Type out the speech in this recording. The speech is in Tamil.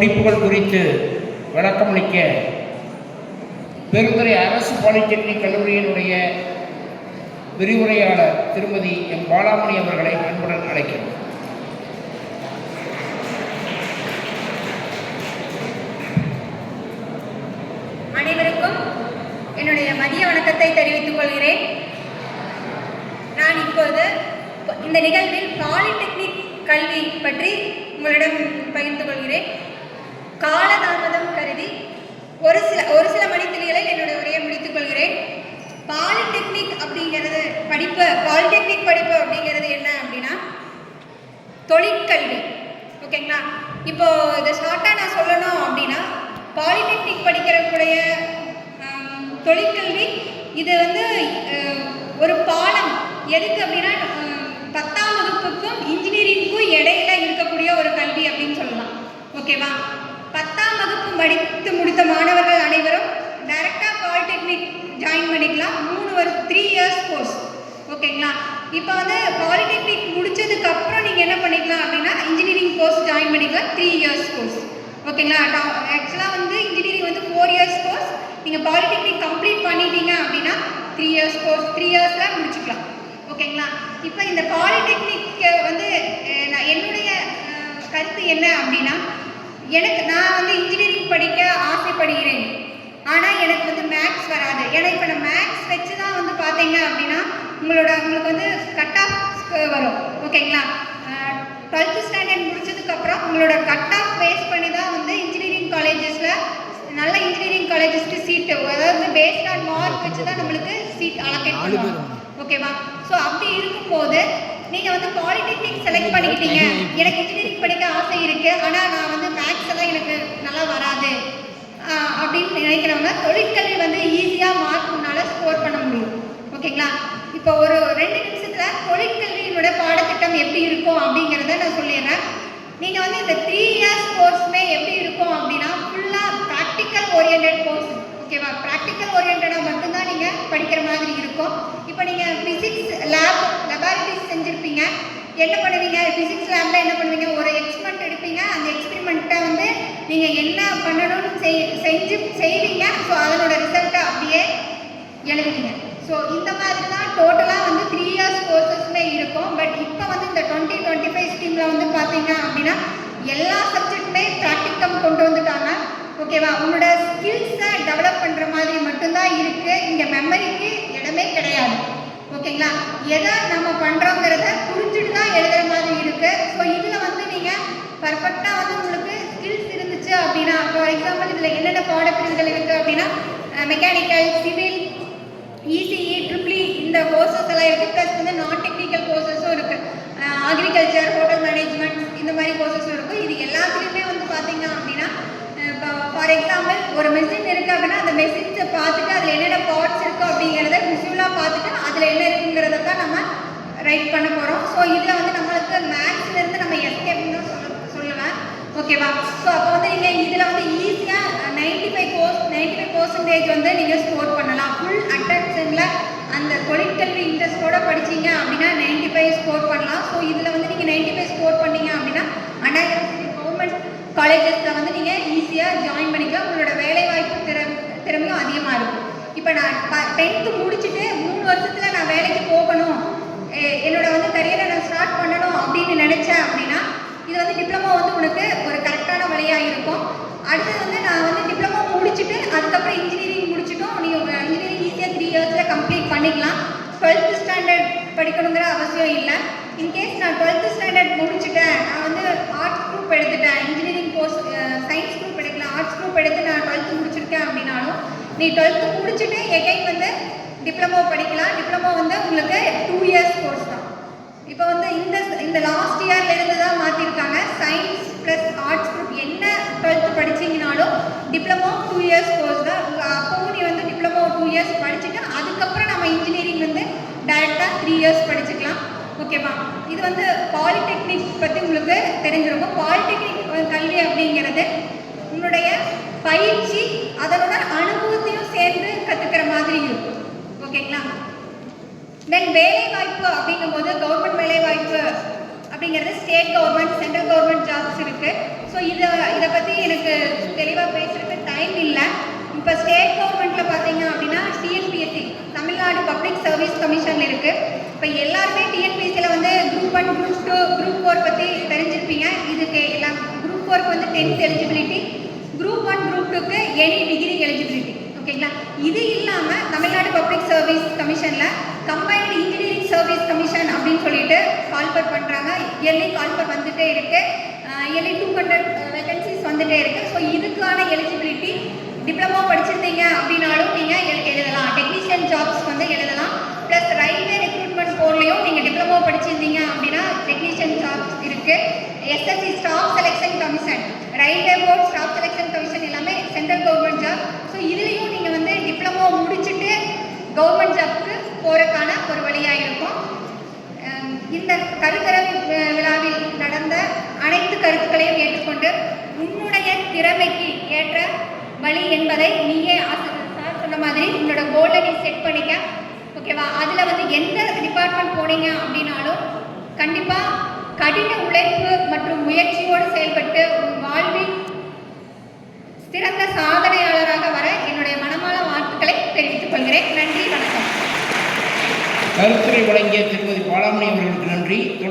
படிப்புகள் குறித்து விளக்கமளிக்க பெருந்துறை அரசு பாலிடெக்னிக் கல்லூரியினுடைய விரிவுரையாளர் திருமதி எம் பாலாமணி அவர்களை அன்புடன் அழைக்கிறோம். அனைவருக்கும் என்னுடைய மதிய வணக்கத்தை தெரிவித்துக் கொள்கிறேன். நான் இப்போது இந்த நிகழ்வில் பாலிடெக்னிக் கல்வி பற்றி உங்களிடம் பகிர்ந்து கொள்கிறேன். காலதாமதம் கருதி ஒரு சில மணித்துளிகளில் என்னுடைய உரையை முடித்துக் கொள்கிறேன். பாலிடெக்னிக் அப்படிங்கிறது பாலிடெக்னிக் படிப்பு அப்படிங்கிறது என்ன அப்படின்னா தொழிற்கல்வி. ஓகேங்களா? இப்போ இதை ஷார்ட்டாக நான் சொல்லணும் அப்படின்னா பாலிடெக்னிக் படிக்கிறக்கூடிய தொழிற்கல்வி இது ஒரு பாலம். எதுக்கு அப்படின்னா 10ஆம் வகுப்புக்கும் இன்ஜினியரிங்க்கும் இடையில இருக்கக்கூடிய ஒரு கல்வி அப்படின்னு சொல்லலாம். ஓகேவா? 10ஆம் வகுப்பு படித்து முடித்த மாணவர்கள் அனைவரும் டைரெக்டாக பாலிடெக்னிக் ஜாயின் பண்ணிக்கலாம். 3 இயர்ஸ் கோர்ஸ். ஓகேங்களா? இப்போ பாலிடெக்னிக் முடிச்சதுக்கப்புறம் நீங்கள் என்ன பண்ணிக்கலாம் அப்படின்னா இன்ஜினியரிங் கோர்ஸ் ஜாயின் பண்ணிக்கலாம். 3 இயர்ஸ் கோர்ஸ். ஓகேங்களா? ஆக்சுவலாக இன்ஜினியரிங் 4 இயர்ஸ் கோர்ஸ். நீங்கள் பாலிடெக்னிக் கம்ப்ளீட் பண்ணிட்டீங்க அப்படின்னா 3 இயர்ஸ் கோர்ஸ் 3 இயர்ஸில் முடிச்சுக்கலாம். ஓகேங்களா? இப்போ இந்த பாலிடெக்னிக் என்னுடைய கருத்து என்ன அப்படின்னா நான் இன்ஜினியரிங் படிக்க ஆசைப்படுகிறேன். ஆனால் எனக்கு மேக்ஸ் வராது. ஏன்னா இப்போ நான் மேக்ஸ் வச்சு தான் பார்த்தீங்க அப்படின்னா உங்களுக்கு கட் ஆஃப் வரும். ஓகேங்களா? 12th ஸ்டாண்டர்ட் முடிச்சதுக்கப்புறம் உங்களோட கட் ஆஃப் பேஸ் பண்ணி தான் இன்ஜினியரிங் காலேஜஸில் நல்ல இன்ஜினியரிங் காலேஜஸ்க்கு சீட்டு, அதாவது பேஸ்ட் ஆன் மார்க் வச்சு தான் நம்மளுக்கு சீட் அலோகேட் பண்ணுவாங்க. ஓகேவா? ஸோ அப்படி இருக்கும்போது நீங்கள் பாலிடெக்னிக் செலக்ட் பண்ணிக்கிட்டீங்க. எனக்கு இன்ஜினியரிங் படிக்க ஆசை இருக்குது, ஆனால் நான் மேக்ஸ் எல்லாம் எனக்கு நல்லா வராது அப்படின்னு நினைக்கிறவங்க தொழிற்கல்வி ஈஸியாக மார்க் முன்னால் ஸ்கோர் பண்ண முடியும். ஓகேங்களா? இப்போ ஒரு 2 நிமிஷத்தில் தொழிற்கல்வியினுடைய பாடத்திட்டம் எப்படி இருக்கும் அப்படிங்கிறத நான் சொல்லிடுறேன். நீங்கள் இந்த 3 இயர்ஸ் கோர்ஸுமே எப்படி இருக்கும் அப்படின்னா ஃபுல்லாக ப்ராக்டிக்கல் ஓரியன்ட் கோர்ஸ். ஓகேவா? ப்ராக்டிக்கல் ஓரியன்டாக மட்டும்தான் நீங்கள் படிக்கிற மாதிரி இருக்கும். இப்போ நீங்கள் ஃபிசிக்ஸ் லெபார்டரிஸ் செஞ்சுருப்பீங்க. என்ன பண்ணுவீங்க? ஃபிசிக்ஸ் லேபில் என்ன பண்ணுவீங்க? ஒரு எக்ஸ்பெரிமெண்ட் எடுப்பீங்க. அந்த எக்ஸ்பெரிமெண்ட்டை நீங்கள் என்ன பண்ணணும்னு செய்வீங்க. ஸோ அதனோட ரிசல்ட்டை அப்படியே எழுதுவீங்க. ஸோ இந்த மாதிரி தான் டோட்டலாக 3 இயர்ஸ் கோர்ஸஸுமே இருக்கும். பட் இப்போ இந்த 2025 ஸ்கீமில் பார்த்தீங்க அப்படின்னா எல்லா சப்ஜெக்ட்டுமே ப்ராக்டிக்கம் கொண்டு வந்துட்டாங்க. ஓகேவா? உங்களோட ஸ்கில்ஸை டெவலப் பண்ணுற மாதிரி மட்டும்தான் இருக்குது. இங்கே மெமரிக்கு இடமே கிடையாது. ஓகேங்களா? எதை நம்ம பண்ணுறோங்கிறத புரிஞ்சுட்டு தான் எழுதுகிற மாதிரி இருக்குது. ஸோ இதில் நீங்கள் பர்ஃபெக்டாக உங்களுக்கு ஸ்கில்ஸ் இருந்துச்சு அப்படின்னா, ஃபார் எக்ஸாம்பிள் இதில் என்னென்ன பாடப்பிரிவுகள் இருக்குது அப்படின்னா மெக்கானிக்கல், சிவில், இசிஇ, ட்ரிபிள்இ இந்த கோர்சஸ் எல்லாம் இருக்குது. ப்ளஸ் நான் டெக்னிக்கல் கோர்சஸும் இருக்குது. அக்ரிகல்ச்சர், ஹோட்டல் மேனேஜ்மெண்ட் இந்த மாதிரி கோர்சஸும் இருக்குது. இது எல்லாத்துலேயுமே பார்த்தீங்க அப்படின்னா இப்போ ஃபார் எக்ஸாம்பிள் ஒரு மெஷின் இருக்குது அப்படின்னா அந்த மெஷின்ஸை பார்த்துட்டு அதில் என்னென்ன பார்ட்ஸ் இருக்குது அப்படிங்கிறத விசுவலாக பார்த்துட்டு அதில் என்ன இருக்குங்கிறத தான் நம்ம ரைட் பண்ண போகிறோம். ஸோ இதில் நம்மளுக்கு மேக்ஸ்லேருந்து நம்ம எஸ்கேப்னு தான் சொல்லுவேன். ஓகேவா? ஸோ அப்போ நீங்கள் இதில் ஈஸியாக 95% நீங்கள் ஸ்கோர் பண்ணலாம். ஃபுல் அட்டென்ஷனில் அந்த தொழிற்கல்வி இன்ட்ரெஸ்டோட படிச்சிங்க அப்படின்னா 95 ஸ்கோர் பண்ணலாம். ஸோ இதில் நீங்கள் 95 ஸ்கோர் பண்ணீங்க அப்படின்னா கவர்மெண்ட் காலேஜஸில் நீங்கள் ஈஸியாக ஜாயின் பண்ணிக்கலாம். உங்களோட வேலைவாய்ப்பு திறமையும் அதிகமாக இருக்கும். இப்போ நான் 10th முடிச்சுட்டு 3 வருஷத்தில் நான் வேலைக்கு போகணும், என்னோட கரியரை நான் ஸ்டார்ட் பண்ணணும் அப்படின்னு நினச்சேன் அப்படின்னா இது டிப்ளமோ உனக்கு ஒரு கரெக்டான வழியாக இருக்கும். அடுத்தது நான் டிப்ளமோ முடிச்சுட்டு அதுக்கப்புறம் இன்ஜினியரிங் முடிச்சுட்டும் நீங்கள் இன்ஜினியரிங் ஈஸியாக 3 இயர்ஸில் கம்ப்ளீட் பண்ணிக்கலாம். 12th ஸ்டாண்டர்ட் படிக்கணுங்கிற அவசியம் இல்லை. இன்கேஸ் நான் 12th ஸ்டாண்டர்ட் முடிச்சுட்டேன், நான் ஆர்ட்ஸ் குரூப் எடுத்துட்டேன், இன்ஜினியரிங் கோர்ஸ் சயின்ஸ் குரூப் எடுக்கல, ஆர்ட்ஸ் குரூப் எடுத்து நான் 12th முடிச்சிருக்கேன் அப்படின்னாலும் நீ 12th முடிச்சுட்டு எகைன் டிப்ளமோ படிக்கலாம். டிப்ளமோ உங்களுக்கு 2 இயர்ஸ் கோர்ஸ் தான். இப்போ இந்த லாஸ்ட் இயர்லேருந்து தான் மாற்றிருக்காங்க. சயின்ஸ் ப்ளஸ் ஆர்ட்ஸ் குரூப் என்ன 12th படிச்சிங்கனாலும் டிப்ளமோ 2 இயர்ஸ் கோர்ஸ் தான். அப்போவும் நீ டிப்ளமோ 2 இயர்ஸ் படிச்சுட்டு அதுக்கப்புறம் நம்ம இன்ஜினியரிங் டைரெக்டாக 3 இயர்ஸ் படிச்சுக்கலாம். ஓகேவா? இது பாலிடெக்னிக் பற்றி உங்களுக்கு தெரிஞ்சிருக்கும். பாலிடெக்னிக் கல்வி அப்படிங்கிறது உன்னுடைய பயிற்சி அதனோட அனுபவத்தையும் சேர்ந்து கற்றுக்கிற மாதிரி இருக்கும். ஓகேங்களா? தென் வேலைவாய்ப்பு அப்படிங்கும்போது கவர்மெண்ட் வேலைவாய்ப்பு அப்படிங்கிறது state government, central government jobs இருக்குது. ஸோ இதை பற்றி எனக்கு தெளிவாக பேசுகிறதுக்கு டைம் இல்லை. இப்போ ஸ்டேட் கவர்மெண்ட்டில் பார்த்தீங்க அப்படின்னா TNPSC, Tamil Nadu public service commission இருக்குது. இப்போ எல்லாருமே டிஎன்பிஎஸ்சியில் வந்து குரூப் 1, குரூப் 2, குரூப் 4 பற்றி தெரிஞ்சிருப்பீங்க. இதுக்கு எல்லாம் குரூப் 4க்கு வந்து 10th எலிஜிபிலிட்டி, குரூப் 1, குரூப் 2க்கு எனி டிகிரி எலிஜிபிலிட்டி. ஓகேங்களா? இது இல்லாமல் தமிழ்நாடு பப்ளிக் சர்வீஸ் கமிஷனில் கம்பைன்டு இன்ஜினியரிங் சர்வீஸ் கமிஷன் அப்படின்னு சொல்லிட்டு கால்ஃபர் பண்ணுறாங்க. இயர்லி கால்ஃபர் வந்துகிட்டே இருக்குது. இயர்லி 200 வேகன்சிஸ் வந்துகிட்டே இருக்குது. ஸோ இதுக்கான எலிஜிபிலிட்டி டிப்ளமோ படிச்சிருந்தீங்க அப்படின்னாலும் நீங்கள் எழுதலாம். டெக்னீஷியன் ஜாப்ஸ் வந்து எழுதலாம். ப்ளஸ் ரயில்வே ரெக்ரூட்மெண்ட் போர்ட்லேயும் நீங்கள் டிப்ளமோ படிச்சிருந்தீங்க அப்படின்னா டெக்னீஷியன் ஜாப்ஸ் இருக்குது. SSC staff selection commission, railway board staff selection commission எல்லாமே சென்ட்ரல் கவர்மெண்ட் ஜாப். ஸோ இதுலேயும் நீங்கள் வந்து டிப்ளமோ முடிச்சுட்டு கவர்மெண்ட் ஜாப்க்கு போகிறதுக்கான ஒரு வழியாக இருக்கும். இந்த கருத்தரங்கு விழாவில் நடந்த அனைத்து கருத்துக்களையும் ஏற்றுக்கொண்டு உன்னுடைய திறமைக்கு ஏற்ற வழி என்பதை நீயே சார் சொன்ன மாதிரி உன்னோட கோலை நீ செட் பண்ணிக்க. ஓகேவா? அதில் வந்து எந்த டிபார்ட்மெண்ட் போனீங்க அப்படின்னாலும் கண்டிப்பாக கடின உழைப்பு மற்றும் முயற்சியோடு செயல்பட்டு உன் வாழ்வில் சிறந்த சாதனையாளராக வர என்னுடைய மனமார்ந்த வாழ்த்துக்களை தெரிவித்துக் கொள்கிறேன். நன்றி, வணக்கம். கருத்துரை வழங்கிய திருமதி பாலாமணி அவர்களுக்கு நன்றி.